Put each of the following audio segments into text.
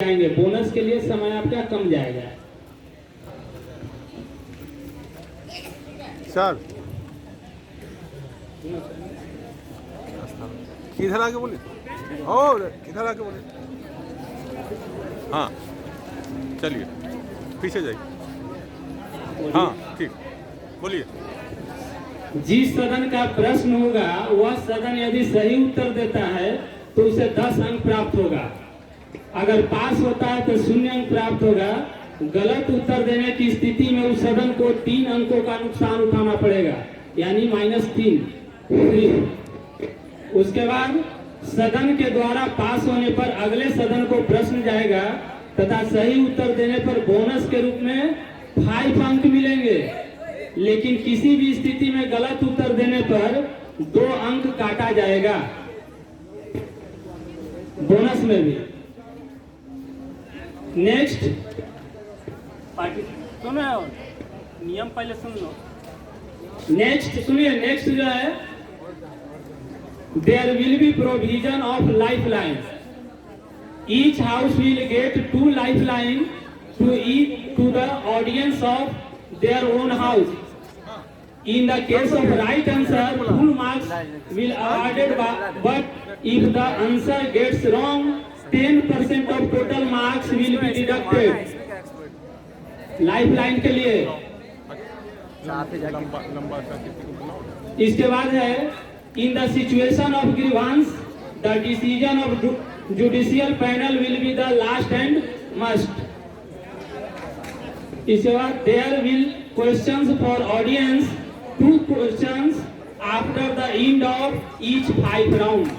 जाएंगे। बोनस के लिए समय आपका कम जाएगा। सर किधर आके बोले और किधर आके बोले। हाँ चलिए पीछे जाइए। हाँ ठीक बोलिए। जिस सदन का प्रश्न होगा वह सदन यदि सही उत्तर देता है तो उसे 10 अंक प्राप्त होगा। अगर पास होता है तो 0 अंक प्राप्त होगा। गलत उत्तर देने की स्थिति में उस सदन को 3 अंकों का नुकसान उठाना पड़ेगा, यानी -3। उसके बाद सदन के द्वारा पास होने पर अगले सदन को प्रश्न जाएगा तथा सही उत्तर देने पर बोनस के रूप में 5 अंक मिलेंगे। लेकिन किसी भी स्थिति में गलत उत्तर देने पर 2 अंक काटा जाएगा बोनस में भी। नेक्स्ट सुनो नियम पहले सुन लो। नेक्स्ट सुनिए। नेक्स्ट जो है, there will be provision of life line. Each house will get 2 life line to the audience of their own house. In the case of right answer, full marks will awarded, but if the answer gets wrong, 10% of total marks will be deducted. Lifeline के लिए इसके बाद है, in the situation of grievance, the decision of judicial panel will be the last and must. इसके बाद there will questions for audience, 2 questions after the end of each 5 round.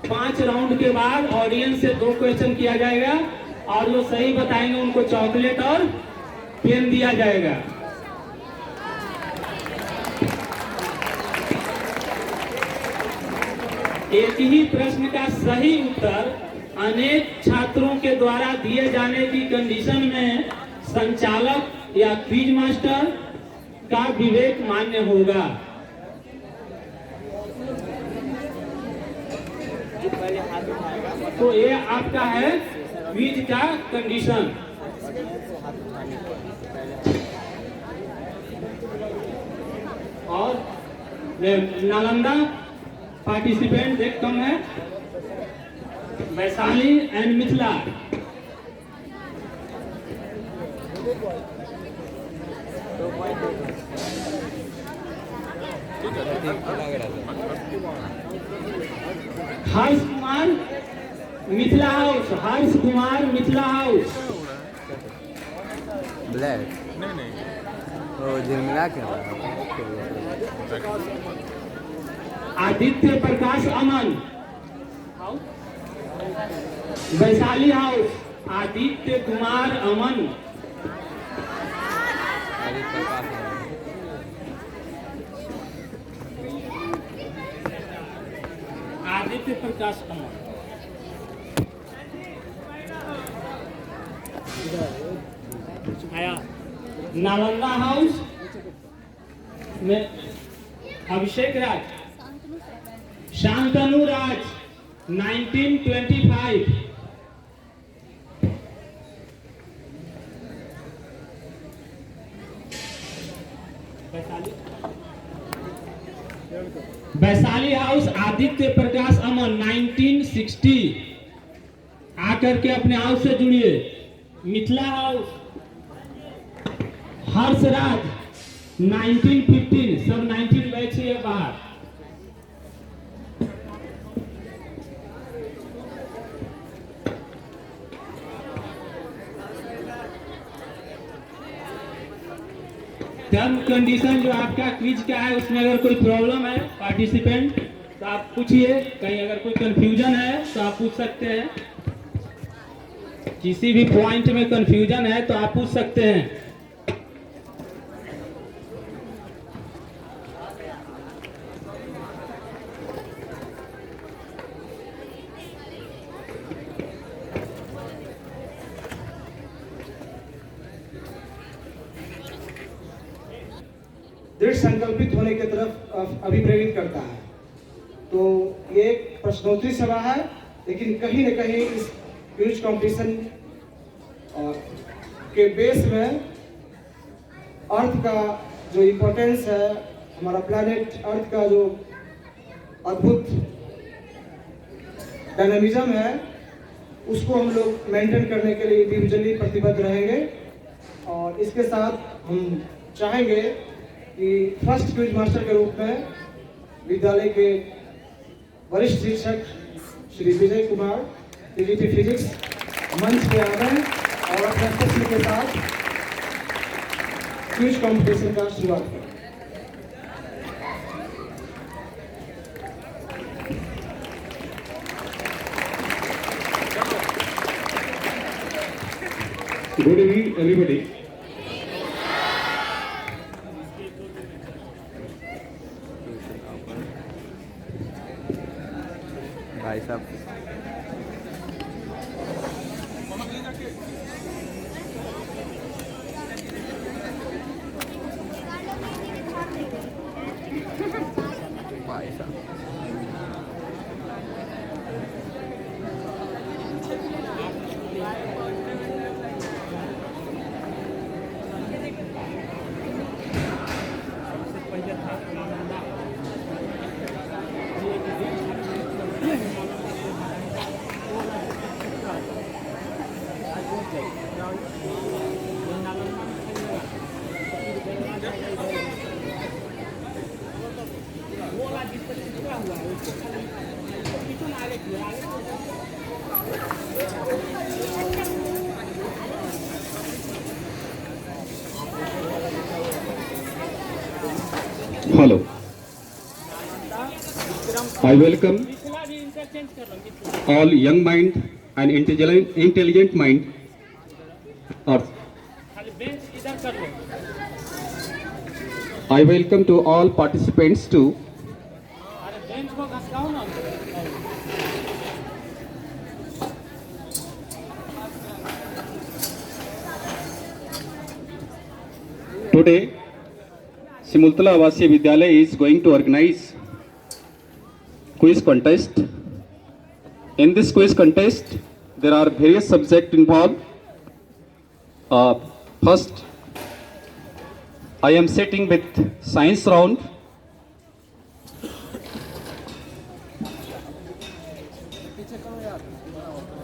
5 round के बाद audience से 2 क्वेश्चन किया जाएगा और जो सही बताएंगे उनको चॉकलेट और पेन दिया जाएगा। एक ही प्रश्न का सही उत्तर अनेक छात्रों के द्वारा दिए जाने की कंडीशन में संचालक या क्विज मास्टर का विवेक मान्य होगा। तो ये आपका है क्विज का कंडीशन। और नालंदा पार्टिसिपेंट देख कम है, Vaishali and Mithila. Harsh Kumar Mithila house, Harsh Kumar Mithila house. Black नहीं तो जिमिला क्या आदित्य प्रकाश अमन, वैशाली हाउस, आदित्य कुमार अमन। आदित्य प्रकाश अमन। आया नालंदा हाउस में अभिषेक राज, शांतनु राज 1925। वैशाली हाउस आदित्य प्रकाश अमन 1960 आकर के अपने हाउस से जुड़िए। मिथिला हाउस हर्षराज 1915, सब 19 बैच से बाहर। टर्म कंडीशन जो आपका क्विज का है उसमें अगर कोई प्रॉब्लम है पार्टिसिपेंट तो आप पूछिए। कहीं अगर कोई कंफ्यूजन है तो आप पूछ सकते हैं। किसी भी पॉइंट में कंफ्यूजन है तो आप पूछ सकते हैं। दृढ़ संकल्पित होने की तरफ अभिप्रेरित करता है। तो ये एक प्रश्नोत्तरी सभा है, लेकिन कहीं न कहीं इस क्विज कंपटीशन के बेस में अर्थ का जो इम्पोर्टेंस है, हमारा प्लैनेट अर्थ का जो अद्भुत डायनामिज्म है, उसको हम लोग मेंटेन करने के लिए इंडिविजुअली प्रतिबद्ध रहेंगे। और इसके साथ हम चाहेंगे कि फर्स्ट क्विज मास्टर के रूप में विद्यालय के वरिष्ठ शिक्षक श्री विजय कुमार टीजीटी फिजिक्स मंच पे आ गए और अपने प्रश्न के साथ क्विज कंपटीशन का शुरुआत करें। Good evening, everybody. भाई साहब भाई साहब Hello. I welcome मिथिला भी इंटरचेंज कर लो Mithila all young mind and intelligent mind. Or खाली बेंच इधर कर लो। I welcome to all participants to अरे बेंच को घसकाओ ना। today. Simultala Avasya Vidyalaya is going to organize quiz contest. In this quiz contest, there are various subjects involved. First, I am sitting with science round.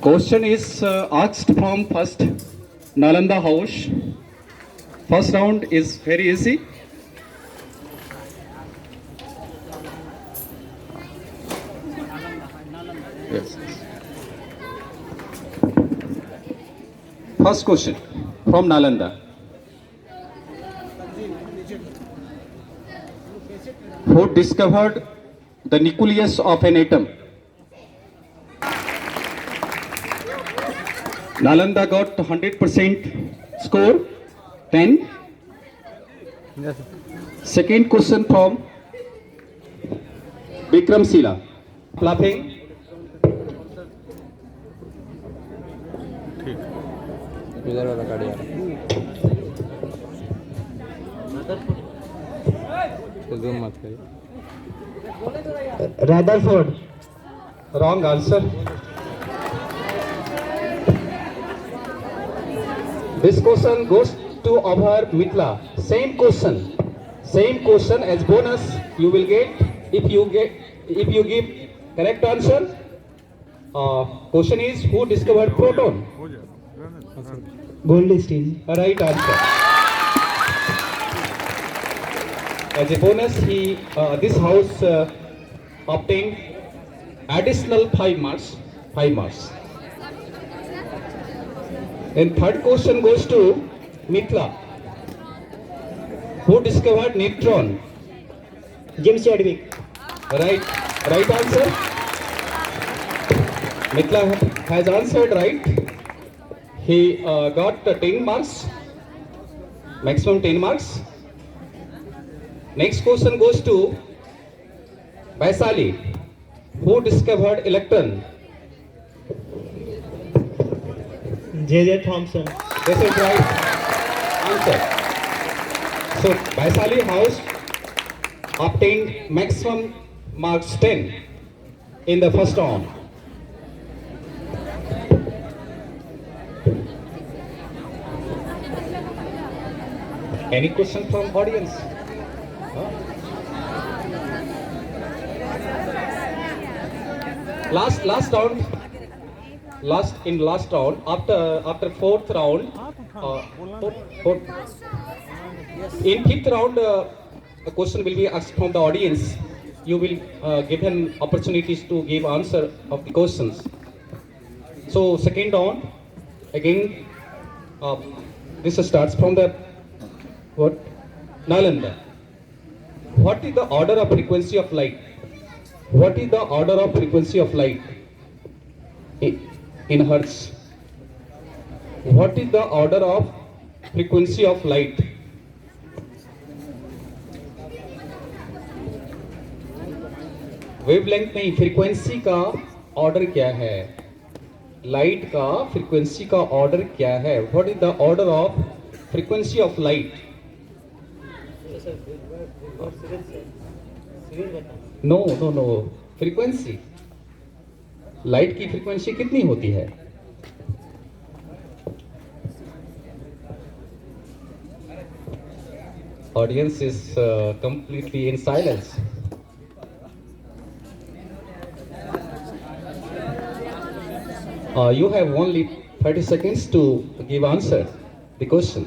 Question is asked from first Nalanda house. First round is very easy. Yes. First question from Nalanda. Who discovered the nucleus of an atom? Nalanda got 100% score, 10. yes, Second question from Vikram Sila. Laughing. इधर वाला गाड़ी आ रहा zoom मत करिए Rutherford. Wrong answer. This question goes to our Mithila. Same question as bonus you will get if you give correct answer. Question is who discovered proton? हो जाएगा Goldstein. Right answer. As a bonus, this house obtained additional 5 marks. 5 marks. And third question goes to Mithila. Who discovered neutron? James Chadwick. Right answer. Mithila has answered right. He got 10 marks, maximum 10 marks. Next question goes to Vaisali. Who discovered electron? J.J. Thompson. This is right answer. So Vaisali House obtained maximum marks 10 in the first round. Any question from audience? Huh? Last round. Last round, after fourth round, in fifth round, a question will be asked from the audience. You will given opportunities to give answer of the questions. So second round, again, this starts from the what? Nalanda. What is the order of frequency of light? What is the order of frequency of light in hertz? What is the order of frequency of light? Wavelength नहीं, frequency का order क्या है? Light का frequency का order क्या है? What is the order of frequency of light? No no no, frequency, light की frequency कितनी होती है? Audience is completely in silence. You have only 30 seconds to give answer the question.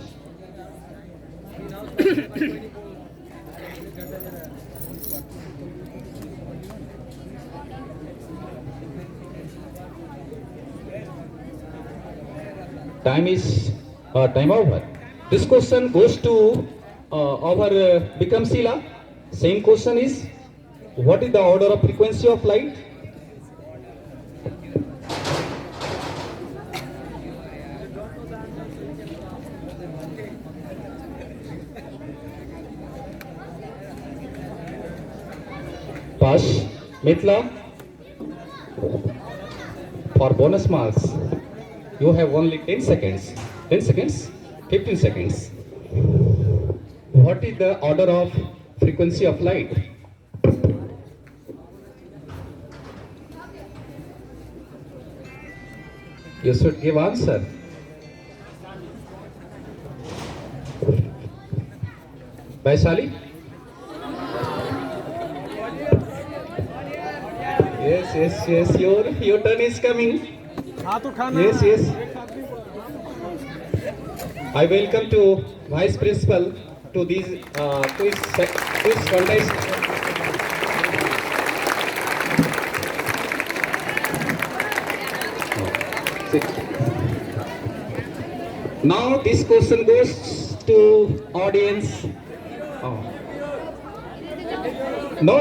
Time over. This question goes to our Bikramsila. Same question is, what is the order of frequency of light? Pass. Mithila, for bonus marks, you have only 10 seconds. 10 seconds? 15 seconds. What is the order of frequency of light? You should give answer. Vaishali? Yes, your turn is coming. Yes. I welcome to Vice Principal to this contest. Now this question goes to audience. No.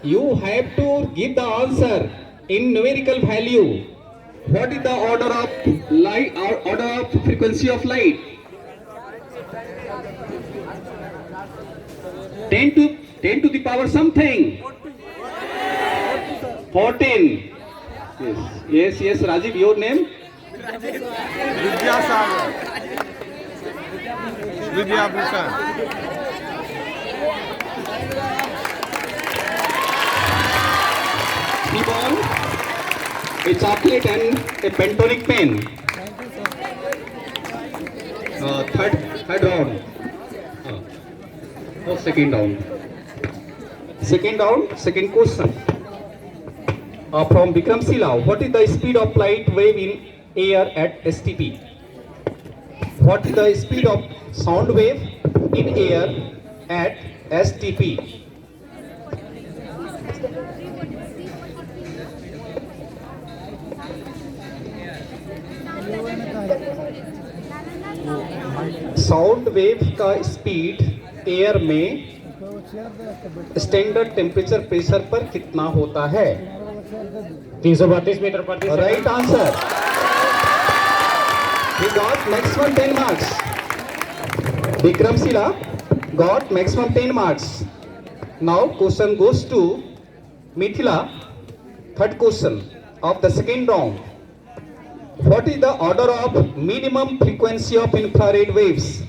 You have to give the answer in numerical value. What is the order of light or order of frequency of light? 10 to the power something. 14. Yes. Rajiv, your name? Vidyabhushan. Ball, a chocolate and a pentonic pen. Third round. Second round. Second question. From Bikramsila, what is the speed of light wave in air at STP? What is the speed of sound wave in air at STP? Sound wave का speed air में standard temperature pressure पर कितना होता है? 332 metre प्रति second. Right answer. He got maximum 10 marks. Bikramsila got maximum 10 marks. Now question goes to Mithila. Third question of the second round. What is the order of minimum frequency of infrared waves?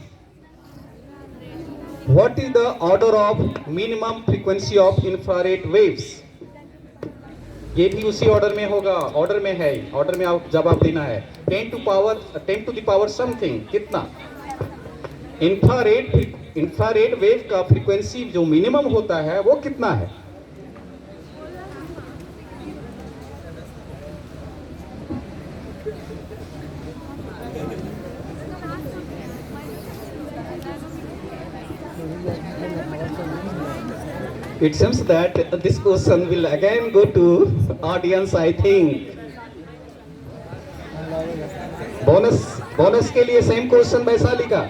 What is the order of minimum frequency of infrared waves? ये भी उसी order में होगा, order में है, order में आप जवाब देना है. 10 to the power something, कितना? इंफ्रारेड वेव का फ्रीक्वेंसी जो मिनिमम होता है वो कितना है? It seems that this question will again go to audience, I think. Bonus के लिए सेम क्वेश्चन वैशाली का।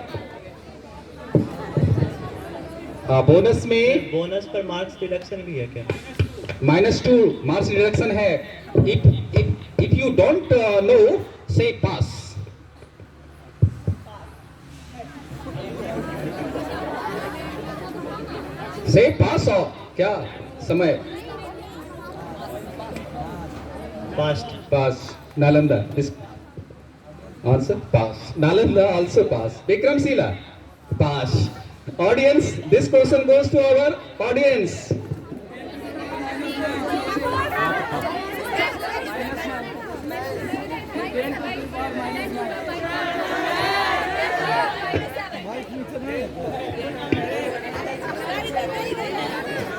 बोनस में बोनस पर मार्क्स डिडक्शन भी है क्या? -2 मार्क्स डिडक्शन है। If you don't know say pass. Say pass हो क्या समय? Pass Nalanda this answer pass. Nalanda also pass. Vikramshila pass. Audience, this question goes to our audience.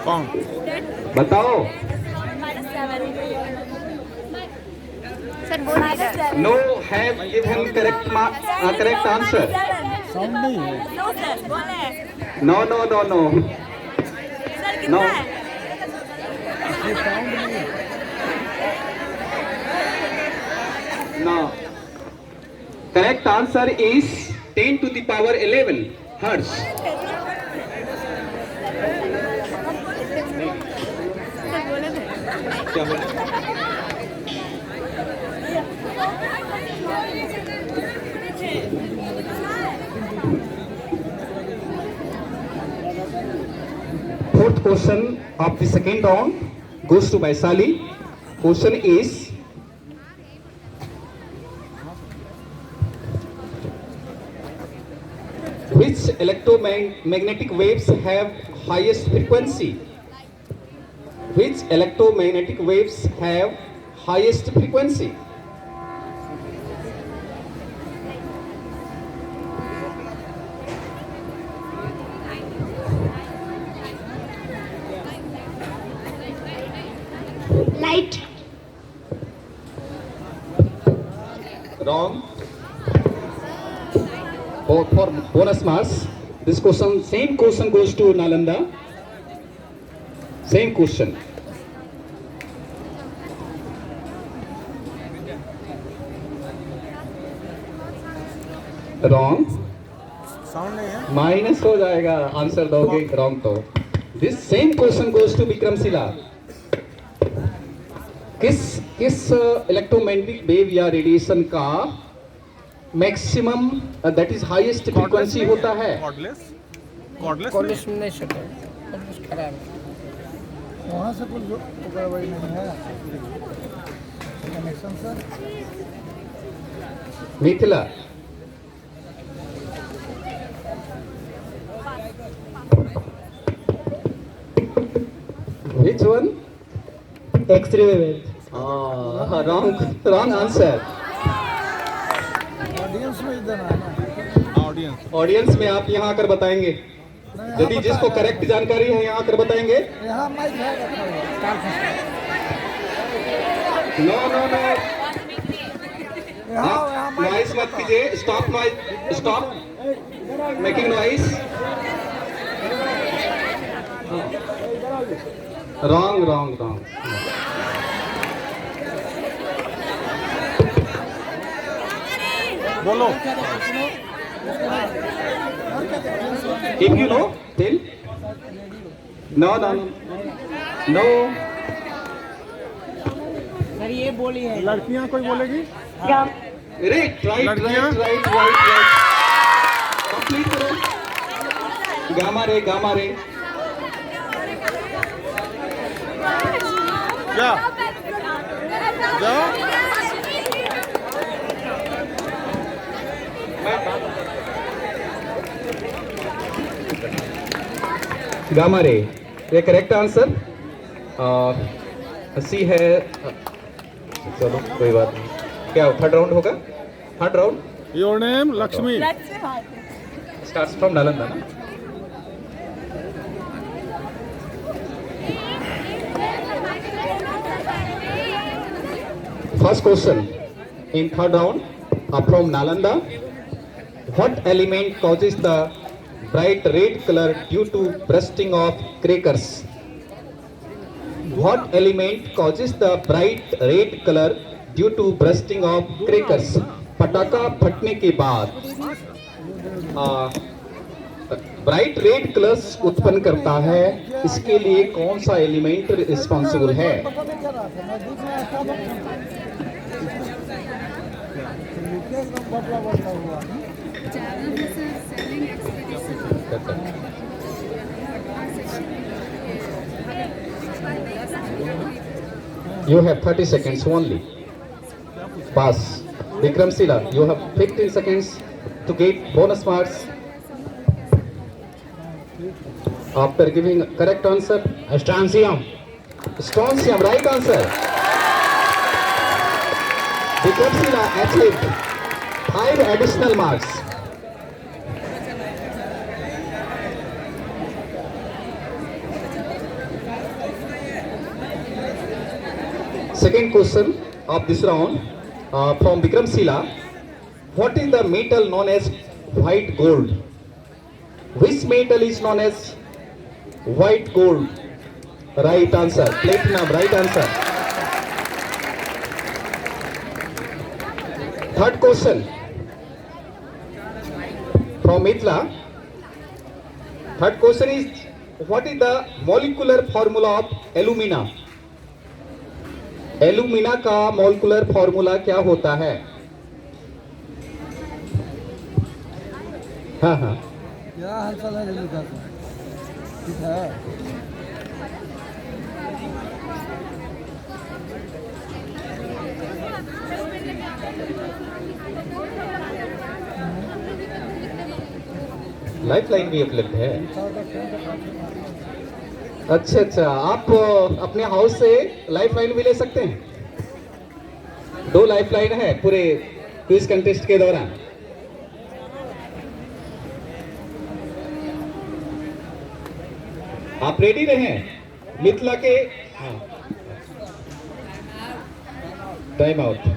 कौन? बताओ। No have given correct answer. No. No. No. Correct answer is 10 to the power 11 hertz. क्या बोले? Fourth question of the second round goes to Vaishali. Question is, which electromagnetic waves have highest frequency? Which electromagnetic waves have highest frequency? Light. Wrong. For bonus marks, this question, same question goes to Nalanda. Same question. Wrong. Sound नहीं है। Minus हो जाएगा answer दोगे wrong तो। This same question goes to Vikramshila. किस electromagnetic wave या radiation का maximum that is highest frequency होता है? कॉर्डलेस में नहीं सकता, खराब है। वहाँ से कुछ गड़बड़ी नहीं है connection sir. Mithila which one? X-ray wave। wrong answer। Audience में इधर आना। ऑडियंस में आप यहाँ आकर बताएंगे। यदि जिसको करेक्ट जानकारी है यहाँ आकर बताएंगे। यहाँ माइक है रखा नो यहाँ नॉइस मत कीजिए। Stop noise, stop making noise. Wrong. बोलो। If you know, tell. No. Sir ये बोली है। लड़कियाँ कोई बोलेगी? Right. Complete करो। Gamma ray. क्या? गामा रे ये करेक्ट आंसर। सी है। चलो कोई बात नहीं। क्या थर्ड राउंड होगा? Third round. Your name? Lakshmi. starts from Nalanda. Na? First question in third round from Nalanda. What element causes the bright red color due to bursting of crackers? What element causes the bright red color due to bursting of crackers? पटाखा फटने के बाद bright red colours उत्पन्न करता है, इसके लिए कौन सा एलिमेंट रिस्पॉन्सिबल है? You have 30 seconds only. Pass. Vikram Sila, you have 15 seconds to get bonus marks after giving correct answer. Strontium. Strontium, right answer. Vikram Sila achieved 5 additional marks. Second question of this round from Vikram Sila. What is the metal known as white gold? Which metal is known as white gold? Right answer. Platinum, right answer. Third question from Mithila. Third question is, what is the molecular formula of alumina? Alumina का molecular formula क्या होता है? हाँ हाँ, क्या हाल चाल है जल्दी कर, ठीक है? लाइफ लाइन भी उपलब्ध है। अच्छा अच्छा, आप अपने हाउस से लाइफ लाइन भी ले सकते हैं। 2 लाइफ लाइन है पूरे क्विज कंटेस्ट के दौरान। आप रेडी रहें मिथिला के। Time out.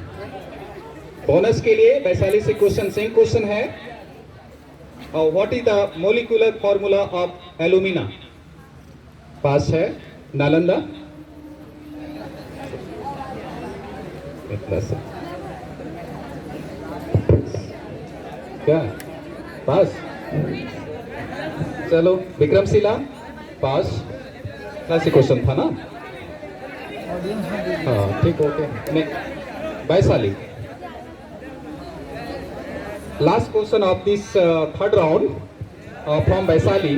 बोनस के लिए वैशाली से क्वेश्चन, सेम क्वेश्चन है। What is the molecular formula of alumina? Pass है नालंदा। क्या पास? चलो विक्रम शिला पास। क्लासिक क्वेश्चन था ना? हाँ ठीक, okay. Vaishali, last question of this third round from Vaishali.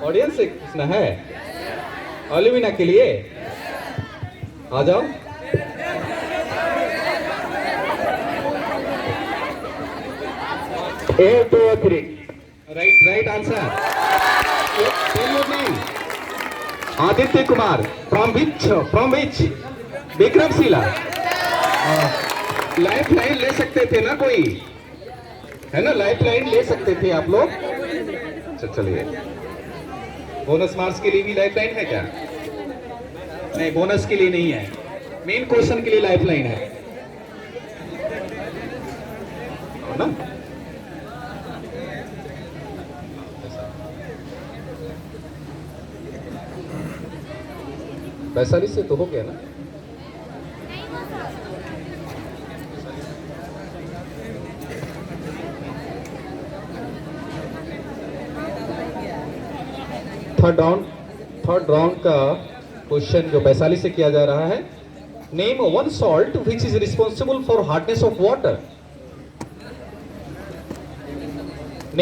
Audience से पूछना है एलुमिना के लिए। आ जाओ। A, 2 or 3. Right answer. Tell your name. Aditya Kumar. From which? Vikram Shila. Life line ले सकते थे ना कोई, है ना? लाइफ लाइन ले सकते थे आप लोग। चलिए, बोनस मार्क्स के लिए भी लाइफ लाइन है क्या? नहीं, बोनस के लिए नहीं है, मेन क्वेश्चन के लिए लाइफ लाइन है ना? वैशाली से तो हो गया ना? थर्ड राउंड का क्वेश्चन जो वैशाली से किया जा रहा है। Name one salt which is responsible for hardness of water.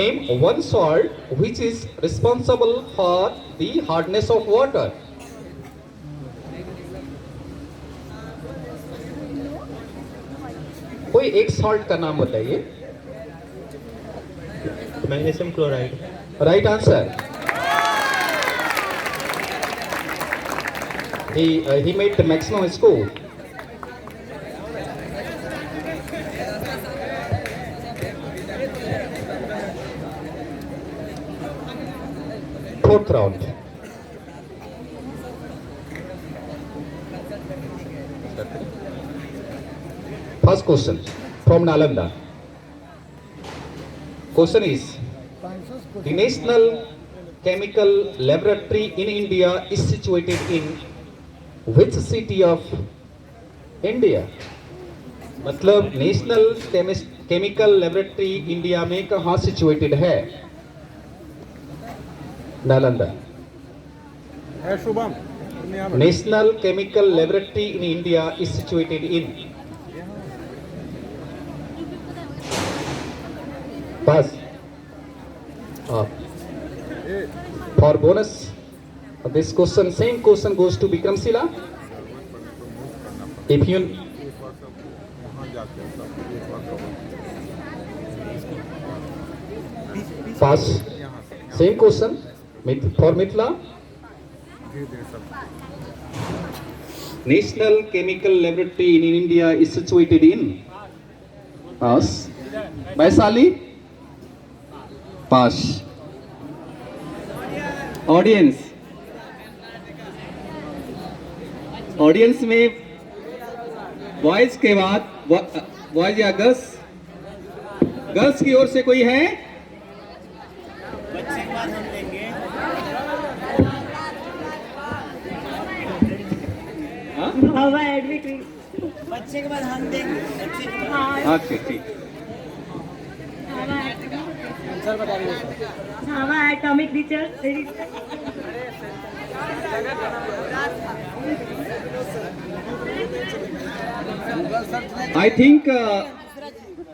Name one salt which is responsible for the hardness of water. कोई एक सॉल्ट का नाम बताइए। Magnesium chloride. Right answer. He made the maximum score. fourth round. First question from Nalanda. Question is, the National Chemical Laboratory in India is situated in which city of India? मतलब national chemical laboratory India में कहाँ situated है? नालंदा. है Shubham national chemical laboratory in India is situated in. Pass. For bonus, this question, same question goes to Vikramsila. If you pass, same question for Mithila. National Chemical Laboratory in India is situated in pass. Vaisali. Pass. Audience में boys के बाद boys या girls की ओर से कोई है? बच्चे के बाद हम देंगे। बच्चे के बाद हम देंगे। बच्चे के बाद। अच्छा ठीक. Atomic teacher. I think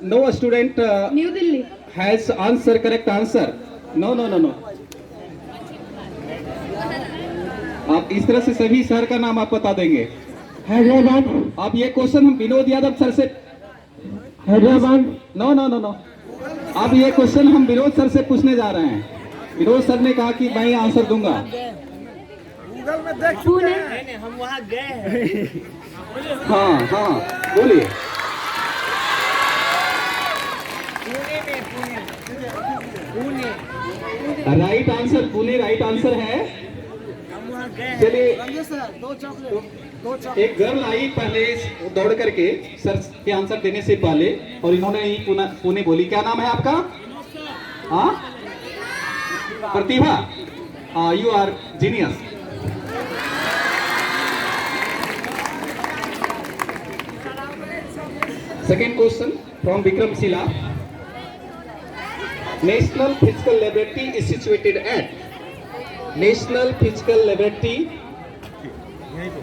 no student new Delhi. has answer correct answer. No. आप इस तरह से सभी शहर का नाम आप बता देंगे. हैदराबाद. अब ये क्वेश्चन हम विनोद यादव सर से. हैदराबाद. नो. अब ये क्वेश्चन हम विनोद सर से पूछने जा रहे हैं. विनोद सर ने कहा कि मैं आंसर दूंगा. पुणे. नहीं, हम वहाँ गए हैं। हाँ बोलिए. Right answer Pune right answer है. हम वहाँ गए हैं। चलिए, दो चॉकलेट. एक गर्ल आई पहले दौड़ करके सर के आंसर देने से पहले, और इन्होंने ही पुणे बोली. क्या नाम है आपका? हाँ, Pratibha. You are genius. Second question from Vikramsila. National Physical Laboratory is situated at. National Physical Laboratory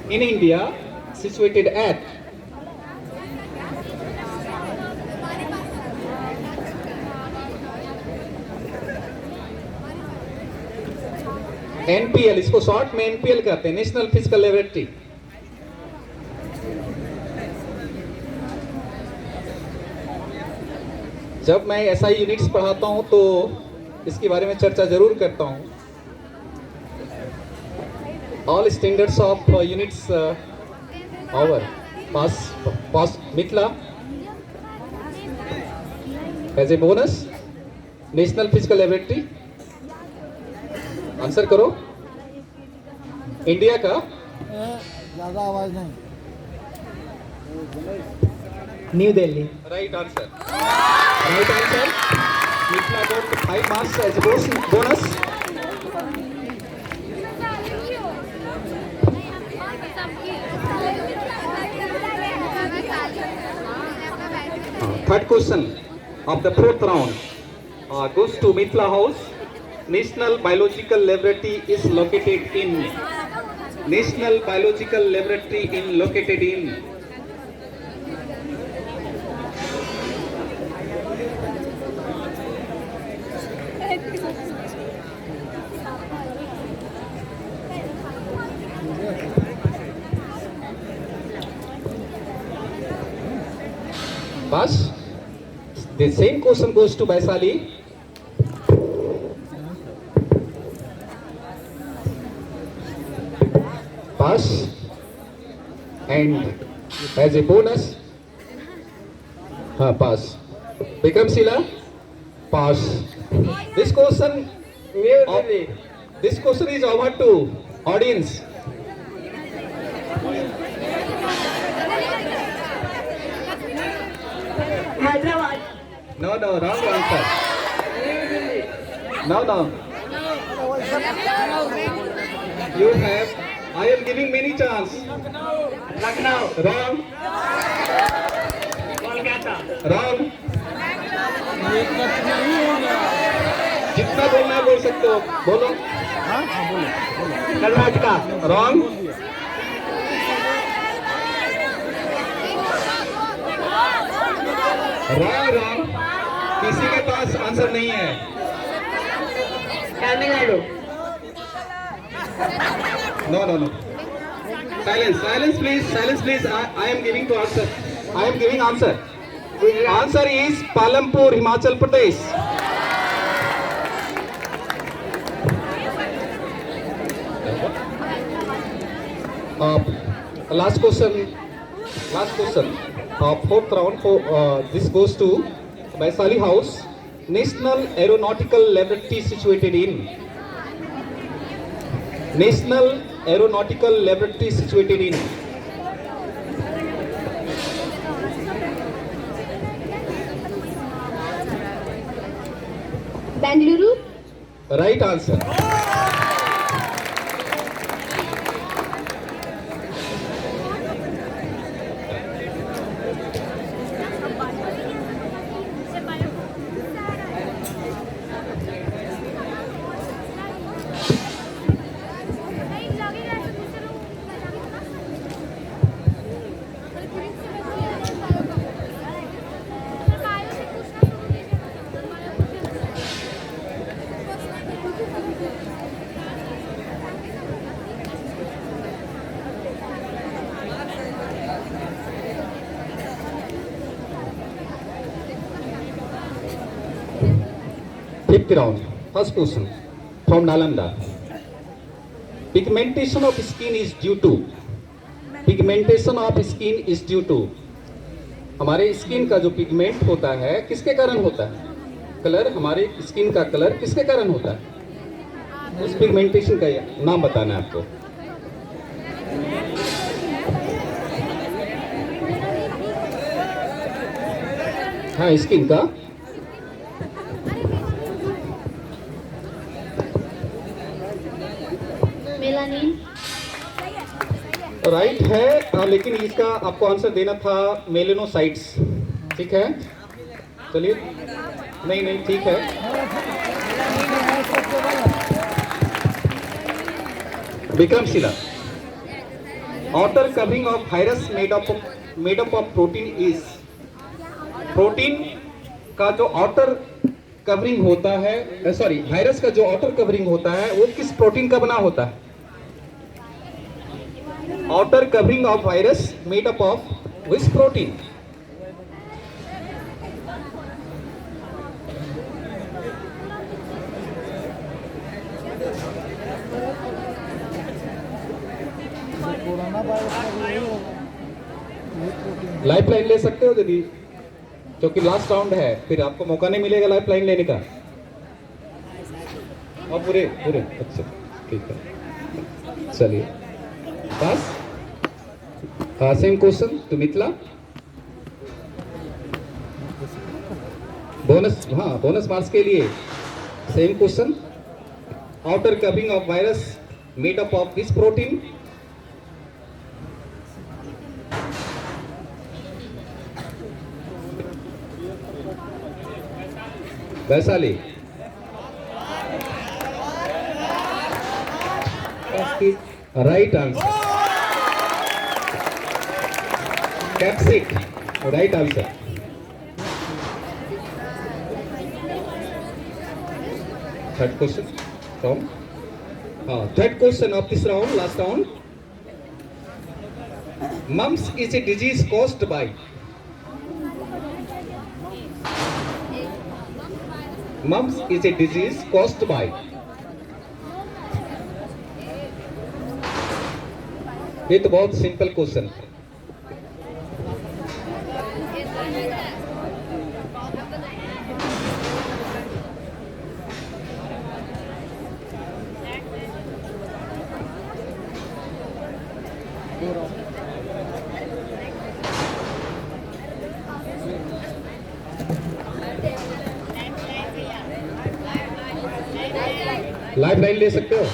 in India situated at. NPL, इसको शॉर्ट में NPL कहते हैं, नेशनल फिजिकल लेबोरेटरी. जब मैं ऐसा यूनिट्स पढ़ाता हूं तो इसके बारे में चर्चा जरूर करता हूं. All standards of units our pass Mithila as a bonus. National physical laboratory answer करो. इंडिया का ज्यादा आवाज नहीं. New Delhi. Right answer. Right answer. Mithila got 5 marks as a bonus. Third question of the fourth round goes to Mithila House. National Biological Laboratory is located in. National Biological Laboratory in located in. Pass. The same question goes to Vaisali. Pass. And as a bonus, pass. Vikramsila, pass. This question This question is over to audience. Hyderabad. No, wrong answer. No. You have. I am giving many chance. Lucknow. Wrong. Kolkata. Wrong. जितना बोलना है बोल सकते हो. बोलो. Karnataka. Wrong. Wrong. किसी के पास answer नहीं है. Tamil No. Silence please. I am giving to answer. I am giving answer. Answer is Palampur, Himachal Pradesh. Last question. Fourth round. This goes to Vaisali House, National Aeronautical Laboratory situated in. National Aeronautical Laboratory situated in. Bengaluru. Right answer. Fifth round. First question from Nalanda. Pigmentation of skin is due to. Pigmentation of skin is due to. हमारे skin का जो pigment होता है किसके कारण होता है? Colour, हमारे स्किन का कलर किसके कारण होता है? उस पिगमेंटेशन का नाम बताना है आपको. हाँ, स्किन का. Melanin. राइट है, लेकिन इसका आपको आंसर देना था मेलेनोसाइट्स. ठीक है, चलिए. नहीं ठीक है. Vikramshila. Outer covering of virus made up of protein is. Protein का जो आउटर कवरिंग होता है, सॉरी, वायरस का जो आउटर कवरिंग होता है वो किस प्रोटीन का बना होता है? Outer covering of virus made up of which protein? Life line ले सकते हो दीदी, क्योंकि लास्ट राउंड है, फिर आपको मौका नहीं मिलेगा लाइफ लाइन लेने का. और पूरे अच्छा, ठीक है, चलिए. बस same question to Mithila. Bonus marks के लिए same question. Outer covering of virus made up of this protein. Vaishali. Right answer. Capsid. Right answer. Third question from third question of this round, last round. Mumps is a disease caused by. Mumps is a disease caused by. ये तो बहुत simple question है. Life line ले सकते हो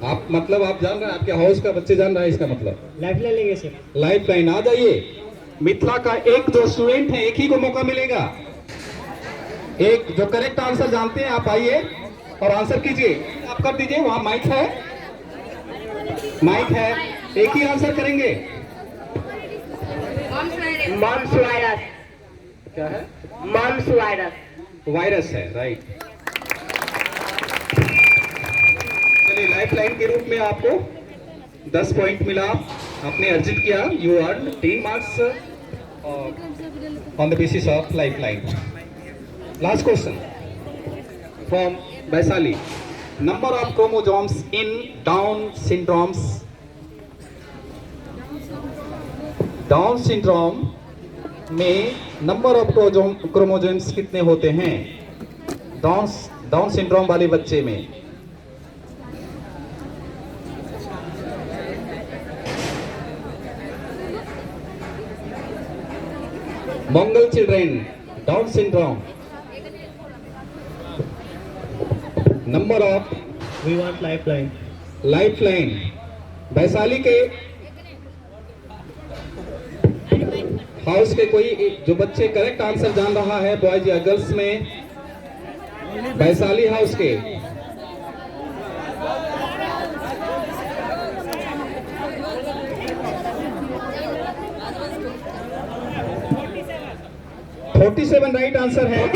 आप, मतलब आप जान रहे हैं, आपके हाउस का बच्चे जान रहा है इसका मतलब। लाइफ लाइन लेंगे सर। लाइफ लाइन आ जाइए। मिथिला का एक जो स्टूडेंट है, एक ही को मौका मिलेगा। एक जो करेक्ट आंसर जानते हैं आप आइए और आंसर कीजिए। आप कर दीजिए, वहां माइक है, माइक है, एक ही आंसर करेंगे। Mumps virus. क्या है? Mumps virus. वायरस है, राइट। चलिए, लाइफ लाइन के रूप में आपको 10 पॉइंट मिला, आपने अर्जित किया। You earn 10 marks on the basis of life line. Last question from Vaishali. Number of chromosomes in down syndromes. Down syndrome में नंबर ऑफ क्रोमोसोम्स कितने होते हैं डाउन सिंड्रोम वाले बच्चे में? Mongol children, down syndrome, number of. We want life line. Life line Vaishali के house के कोई जो बच्चे करेक्ट आंसर जान रहा है, बॉयज या गर्ल्स में, वैशाली हाउस के। है 47 राइट आंसर है।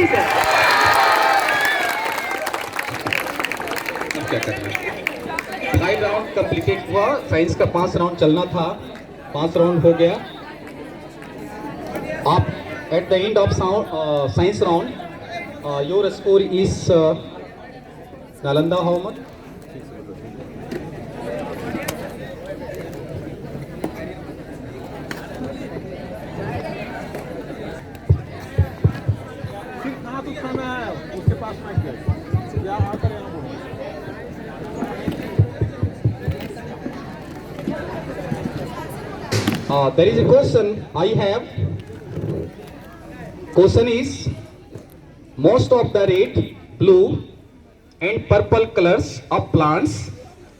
क्या करना है? 5 राउंड कंप्लीटेड हुआ। साइंस का 5 राउंड चलना था, 5 राउंड हो गया। आप at the end of science round your score is Nalanda how much? कहाँ तो खाना है उसके पास माइक है या आकर यहाँ बोलो। There is a question I have. Question is, most of the red, blue and purple colors of plants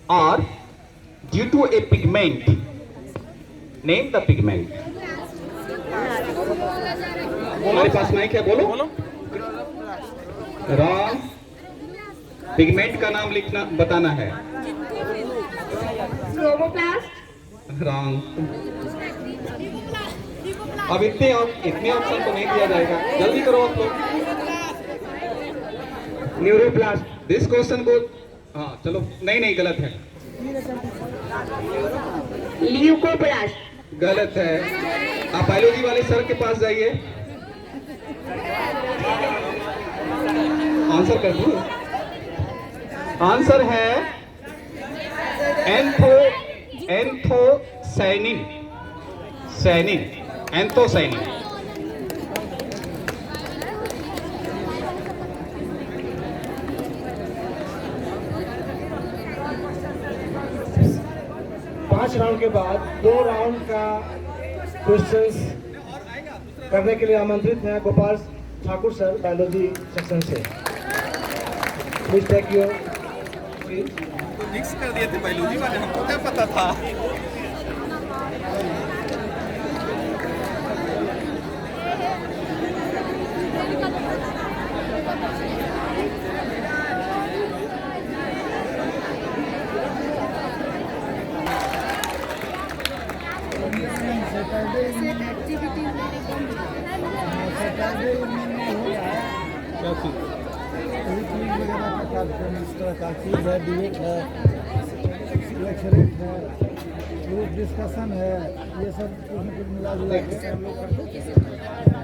are due to a pigment. Name the pigment. हमारे पास माइक है, बोलो। रॉन्ग। पिगमेंट का नाम लिखना बताना है। क्रोमोप्लास्ट। रॉन्ग। अब इतने ऑप्शन तो नहीं दिया जाएगा, जल्दी करो आप लोग। न्यूरोप्लास्ट। दिस क्वेश्चन को, हाँ चलो, नहीं गलत है। ल्यूकोप्लास्ट। गलत है। आप बायोलॉजी वाले सर के पास जाइए, आंसर कर दूं। आंसर है एंथोसायनिन। एंथोसायनिन। पांच राउंड के बाद 2 राउंड का क्वेश्चंस करने के लिए आमंत्रित हैं Gopal Thakur sir, biology section से। प्लीज टेक योर मिक्स कर दिए थे बायोलॉजी वाले, हमको क्या पता था। इस तरह का चीज है, डिबेट है, इलेक्शन है, ग्रुप डिस्कशन है, ये सब कुछ न कुछ मिला जुला के हम लोग करते हैं।